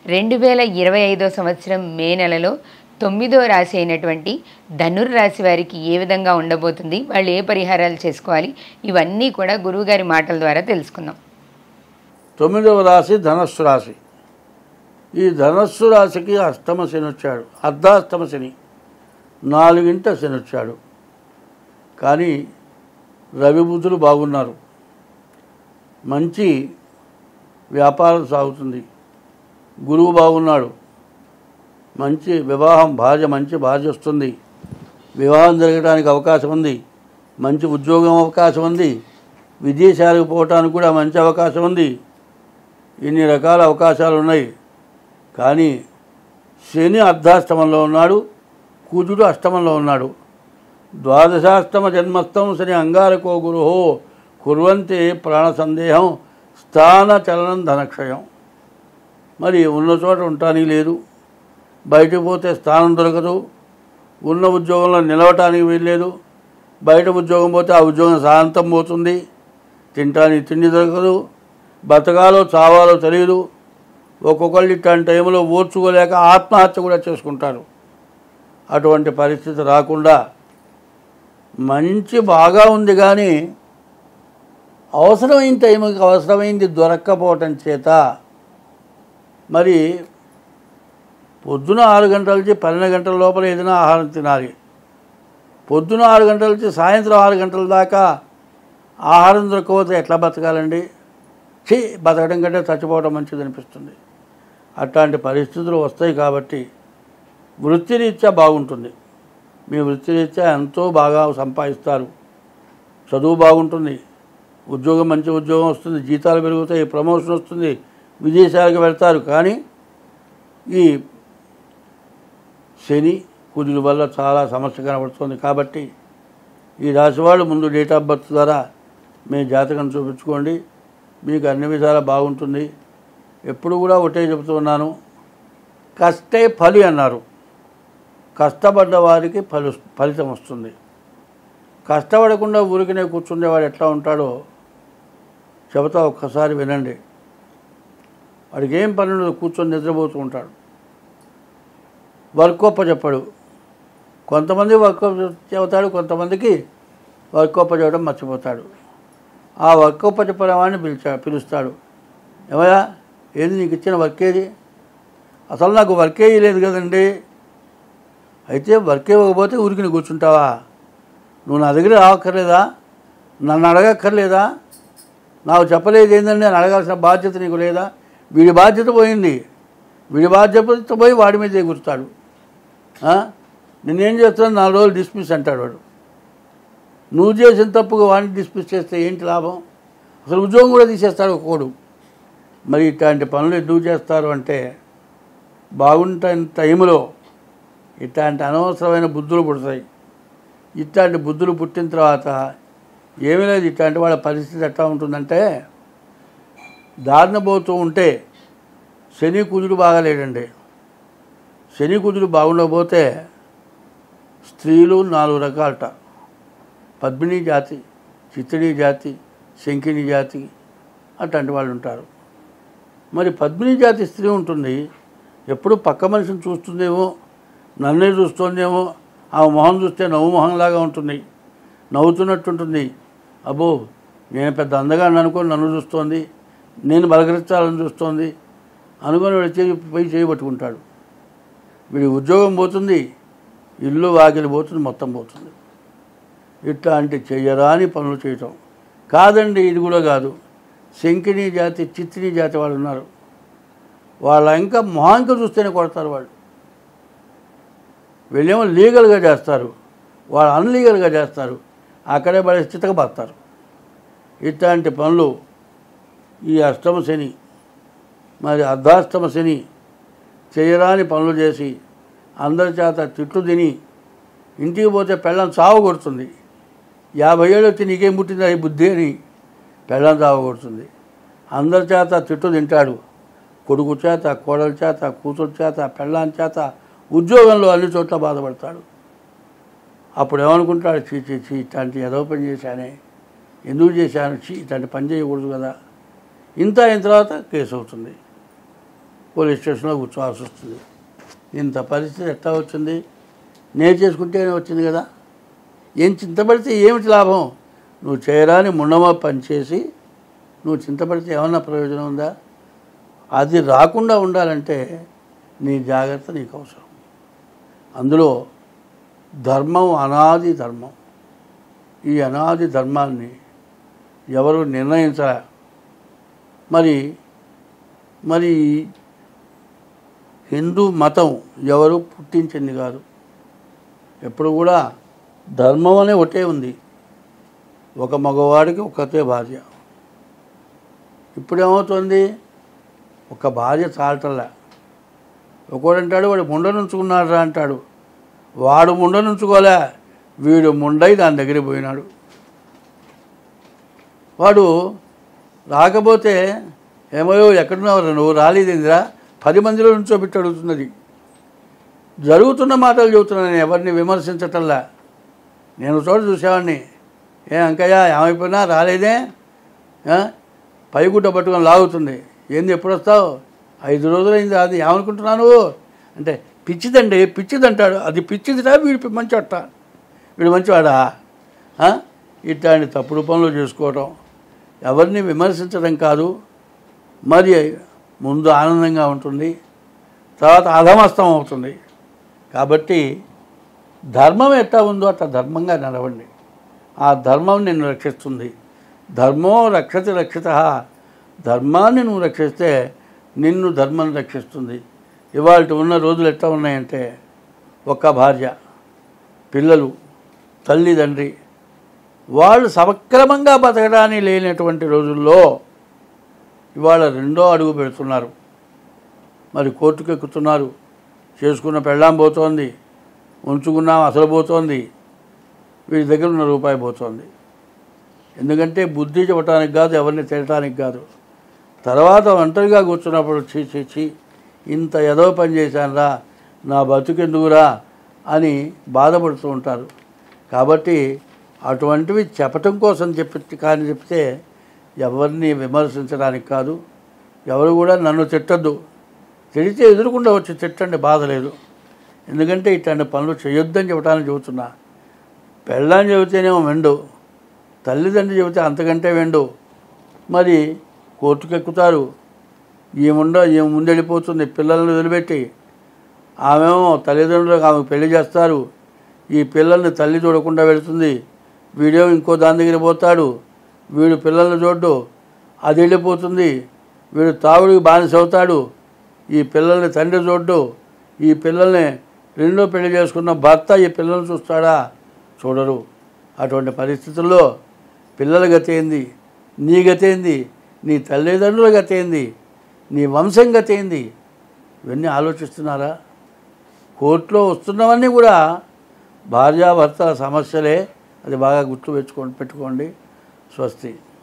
2025 సంవత్సరం మే నెలలో 9వ రాశి అయినటువంటి ధనుర్రాశి వారికి ఏ విధంగా ఉండబోతుంది, వాళ్ళు ఏ పరిహారాలు చేసుకోవాలి, ఇవన్నీ కూడా గురువుగారి మాటల ద్వారా తెలుసుకుందాం. 9వ రాశి ధనస్సు రాశి. ఈ ధనస్సు రాశికి అష్టమ శని వచ్చాడు, అర్ధాష్టమ శని, 4వ శని వచ్చాడు. కానీ రవి బుధులు బాగున్నారు, మంచి వ్యాపారం సాగుతుంది. గురువు బాగున్నాడు, మంచి వివాహం, మంచి భార్య వస్తుంది, వివాహం జరగడానికి అవకాశం ఉంది, మంచి ఉద్యోగం అవకాశం ఉంది, విదేశాలకు పోవటానికి కూడా మంచి అవకాశం ఉంది. ఇన్ని రకాల అవకాశాలు ఉన్నాయి. కానీ శని అర్ధాష్టమంలో ఉన్నాడు, కుజుడు అష్టమంలో ఉన్నాడు. ద్వాదశాష్టమ జన్మస్థం శని అంగారకో గురుహో కుర్వంతే ప్రాణ సందేహం స్థాన చలనం ధనక్షయం. మరి ఉన్న చోట ఉండటానికి లేదు, బయటకు పోతే స్థానం దొరకదు, ఉన్న ఉద్యోగంలో నిలవటానికి వీల్లేదు, బయట ఉద్యోగం పోతే ఆ ఉద్యోగం శాంతం పోతుంది, తినటానికి తిండి దొరకదు, బతకాలో చావాలో తెలియదు. ఒక్కొక్కళ్ళు ఇట్లాంటి టైంలో ఓర్చుకోలేక ఆత్మహత్య కూడా చేసుకుంటారు. అటువంటి పరిస్థితి రాకుండా మంచి బాగా ఉంది. కానీ అవసరమైన టైంకి అవసరమైంది దొరక్కపోవటం చేత మరి పొద్దున 6 గంటల నుంచి 12 గంటల లోపల ఏదైనా ఆహారం తినాలి. పొద్దున 6 గంటల నుంచి సాయంత్రం 6 గంటల దాకా ఆహారం దొరకకపోతే ఎట్లా బతకాలండి? బతకడం కంటే చచ్చిపోవడం మంచిది అనిపిస్తుంది. అట్లాంటి పరిస్థితులు వస్తాయి. కాబట్టి వృత్తిరీత్యా బాగుంటుంది. మీ వృత్తిరీత్యా ఎంతో బాగా సంపాదిస్తారు, చదువు బాగుంటుంది, ఉద్యోగం మంచి ఉద్యోగం వస్తుంది, జీతాలు పెరుగుతాయి, ప్రమోషన్ వస్తుంది, విదేశాలకు వెళ్తారు. కానీ ఈ శని కుజుల వల్ల చాలా సమస్య కనబడుతుంది. కాబట్టి ఈ రాశివాళ్ళు ముందు డేట్ ఆఫ్ బర్త్ ద్వారా మీ జాతకం చూపించుకోండి, మీకు అన్ని విధాలా బాగుంటుంది. ఎప్పుడు కూడా ఒకటే చెబుతున్నాను, కష్టే ఫలి అన్నారు. కష్టపడ్డ వారికి ఫలితం వస్తుంది. కష్టపడకుండా ఊరికనే కూర్చుండేవాడు ఎట్లా ఉంటాడో చెబుతా, ఒక్కసారి వినండి. వాడికి ఏం పని ఉండదు, కూర్చొని నిద్రపోతూ ఉంటాడు. వర్క్ చెప్పడు. కొంతమంది వర్క్ చెబుతాడు, కొంతమందికి వర్క్ చెప్పడం మర్చిపోతాడు. ఆ వర్క్ చెప్పిన వాడిని పిలుస్తాడు. ఏమయ్యా, ఏది నీకు ఇచ్చిన వర్క్ ఏది? అసలు నాకు వర్కే లేదు కదండి. అయితే వర్క్ ఇవ్వకపోతే ఊరికి కూర్చుంటావా? నువ్వు నా దగ్గర రావక్కర్లేదా? నన్ను అడగక్కర్లేదా? నాకు చెప్పలేదు ఏంటండి అని అడగాల్సిన బాధ్యత నీకు లేదా? వీడి బాధ్యత పోయింది, వీడి బాధ్యత పోయి వాడి మీద ఎగురుతాడు. నేనేం చేస్తున్నాను, 4 రోజులు డిస్మిస్ అంటాడు వాడు. నువ్వు చేసిన తప్పుగా వాడిని డిస్మిస్ చేస్తే ఏంటి లాభం? అసలు ఉద్యోగం కూడా తీసేస్తాడు ఒక్కోడు. మరి ఇట్లాంటి పనులు ఎందుకు చేస్తారు అంటే, బాగుంటున్న టైంలో ఇట్లాంటి అనవసరమైన బుద్ధులు పుడతాయి. ఇట్లాంటి బుద్ధులు పుట్టిన తర్వాత ఏమీ లేదు. ఇట్లాంటి వాళ్ళ పరిస్థితి ఎట్లా ఉంటుందంటే, దారిన పోతూ ఉంటే శని కుజుడు బాగాలేడండి. శని కుజుడు బాగుండకపోతే స్త్రీలు 4 రకాలట. పద్మిని జాతి, చిత్తడి జాతి, శంకిని జాతి, అట్లాంటి వాళ్ళు ఉంటారు. మరి పద్మిని జాతి స్త్రీ ఉంటుంది, ఎప్పుడు పక్క మనిషిని చూస్తుందేమో, నన్నే చూస్తుందేమో, ఆ మొహం చూస్తే నవ్వు మొహంలాగా ఉంటుంది, నవ్వుతున్నట్టుంటుంది. అబ్బో, నేను పెద్ద అందగా అనుకొని నన్ను చూస్తోంది, నేను బలకరించాలని చూస్తోంది అనుకొని వాడు పోయి చేయబట్టుకుంటాడు. వీడి ఉద్యోగం పోతుంది, ఇల్లు వాకిలి పోతుంది, మొత్తం పోతుంది. ఇట్లాంటి చెయ్యరాని పనులు చేయటం కాదండి. ఇది కూడా కాదు. శంకిని జాతి, చిత్తిని జాతి వాళ్ళు ఉన్నారు. వాళ్ళ ఇంకా మొహాంక చూస్తేనే కొడతారు. వీళ్ళేమో లీగల్గా చేస్తారు, వాళ్ళు అన్లీగల్గా చేస్తారు. అక్కడే పడే స్థితిగా బతారు. ఇట్లాంటి పనులు ఈ అష్టమ శని, మరి అర్ధాష్టమ శని చేయరాని పనులు చేసి అందరి చేత తిట్లు తిని ఇంటికి పోతే పెళ్ళం చావు కొడుతుంది. 50 ఏళ్ళు వచ్చి నీకేం పుట్టింది ఈ బుద్ధి అని పెళ్ళం చావు కొడుతుంది. అందరి చేత తిట్లు తింటాడు. కొడుకు చేత, కోడల చేత, కూతురు చేత, పెళ్ళాం చేత, ఉద్యోగంలో అన్ని చోట్ల బాధపడతాడు. అప్పుడు ఏమనుకుంటాడు, చీ ఇట్లాంటి ఏదో పని చేశానే, ఎందుకు చేశాను, ఇట్లాంటి పని చేయకూడదు కదా. ఇంత అయిన తర్వాత కేసు అవుతుంది. పోలీస్ స్టేషన్లో కూర్చోవాల్సి వస్తుంది. ఇంత పరిస్థితి ఎట్లా వచ్చింది? నేను చేసుకుంటేనే వచ్చింది కదా. ఏం చింతపడితే ఏమిటి లాభం? నువ్వు చేయరాని ముండమా పనిచేసి నువ్వు చింతపడితే ఏమన్నా ప్రయోజనం ఉందా? అది రాకుండా ఉండాలంటే నీ జాగ్రత్త నీకు అవసరం. అందులో ధర్మం అనాది ధర్మం. ఈ అనాది ధర్మాన్ని ఎవరు నిర్ణయించరా? మరి హిందూ మతం ఎవరు పుట్టించింది కాదు. ఎప్పుడు కూడా ధర్మం అనే ఒకటే ఉంది. ఒక మగవాడికి ఒకతే భార్య. ఇప్పుడు ఏమవుతుంది? ఒక భార్య చాలటల్లా. ఒకడంటాడు వాడు ముండ నుంచుకున్నాడు రా అంటాడు. వాడు ముండ నుంచుకోలే, వీడు ముండై దాని దగ్గరికి పోయినాడు. వాడు రాకపోతే ఏమో ఎక్కడున్నావు నువ్వు రాలేదేందిరా 10 మందిలో నుంచోబెట్టి అడుగుతున్నది. జరుగుతున్న మాటలు చెబుతున్నా, నేను ఎవరిని విమర్శించటల్లా. నేను చోట చూసేవాడిని, అంకయ్య ఏమైపోయినా రాలేదే, పైగుడ్డ పట్టుకొని లాగుతుంది. ఏంది ఎప్పుడు వస్తావు? 5 రోజులైంది. అది ఏమనుకుంటున్నాను అంటే పిచ్చిదండి, పిచ్చిదంటాడు. అది పిచ్చిదిరా, వీడి మంచివాట, వీడు మంచివాడా? ఇట్లాంటి తప్పుడు పనులు చేసుకోవటం ఎవరిని విమర్శించడం కాదు. మరి ముందు ఆనందంగా ఉంటుంది, తర్వాత అధమస్తం అవుతుంది. కాబట్టి ధర్మం ఎట్లా ఉందో అట్లా ధర్మంగా నడవండి. ఆ ధర్మం నిన్ను రక్షిస్తుంది. ధర్మో రక్షతి రక్షిత. ధర్మాన్ని నువ్వు రక్షిస్తే నిన్ను ధర్మం రక్షిస్తుంది. ఇవాళ ఉన్న రోజులు ఎట్లా ఉన్నాయంటే ఒక్క భార్య, పిల్లలు, తల్లిదండ్రి వాళ్ళు సక్రమంగా బతకడానికి లేనటువంటి రోజుల్లో ఇవాళ 2వ అడుగు పెడుతున్నారు. మరి కోర్టుకు ఎక్కుతున్నారు. చేసుకున్న పెళ్ళాం పోతోంది, ఉంచుకున్నాం అసలు పోతోంది, వీడి దగ్గర ఉన్న రూపాయి పోతోంది. ఎందుకంటే బుద్ధి చెప్పడానికి కాదు, ఎవరిని తినటానికి కాదు. తర్వాత ఒంటరిగా కూర్చున్నప్పుడు చీ ఇంత ఏదో పని చేశానురా, నా బతుకెందుకురా అని బాధపడుతూ ఉంటారు. కాబట్టి అటువంటివి చెప్పటం కోసం చెప్తే ఎవరిని విమర్శించడానికి కాదు. ఎవరు కూడా నన్ను తిట్టద్దు. తిడితే ఎదురుకుండా వచ్చి తిట్టండి, బాధ లేదు. ఎందుకంటే ఇట్లాంటి పనులు చేయొద్దని చెప్పడానికి చెబుతున్నా. పెళ్ళాన్ని చెబితేనేమో వెండు, తల్లిదండ్రులు చెబితే అంతకంటే వెండు. మరి కోర్టుకు ఎక్కుతారు. ఈమె ముందెళ్ళిపోతుంది పిల్లల్ని వదిలిపెట్టి. ఆమెమో తల్లిదండ్రులకు ఆమెకు పెళ్లి చేస్తారు. ఈ పిల్లల్ని తల్లి చూడకుండా వెళుతుంది. వీడేమో ఇంకో దాని దగ్గర పోతాడు. వీడు పిల్లల్ని చూడ్డు, అది వెళ్ళిపోతుంది. వీడు తాగుడికి బానిస అవుతాడు. ఈ పిల్లల్ని తండ్రి చూడ్డు. ఈ పిల్లల్ని 2వ పెళ్లి చేసుకున్న భర్త ఈ పిల్లల్ని చూస్తాడా? చూడరు. అటువంటి పరిస్థితుల్లో పిల్లల గతి ఏంది, నీ గతి ఏంది, నీ తల్లిదండ్రుల గతి ఏంది, నీ వంశం గతి ఏంది, ఇవన్నీ ఆలోచిస్తున్నారా? కోర్టులో వస్తున్నవన్నీ కూడా భార్యాభర్తల సమస్యలే. అది బాగా పెట్టుకోండి. స్వస్తి.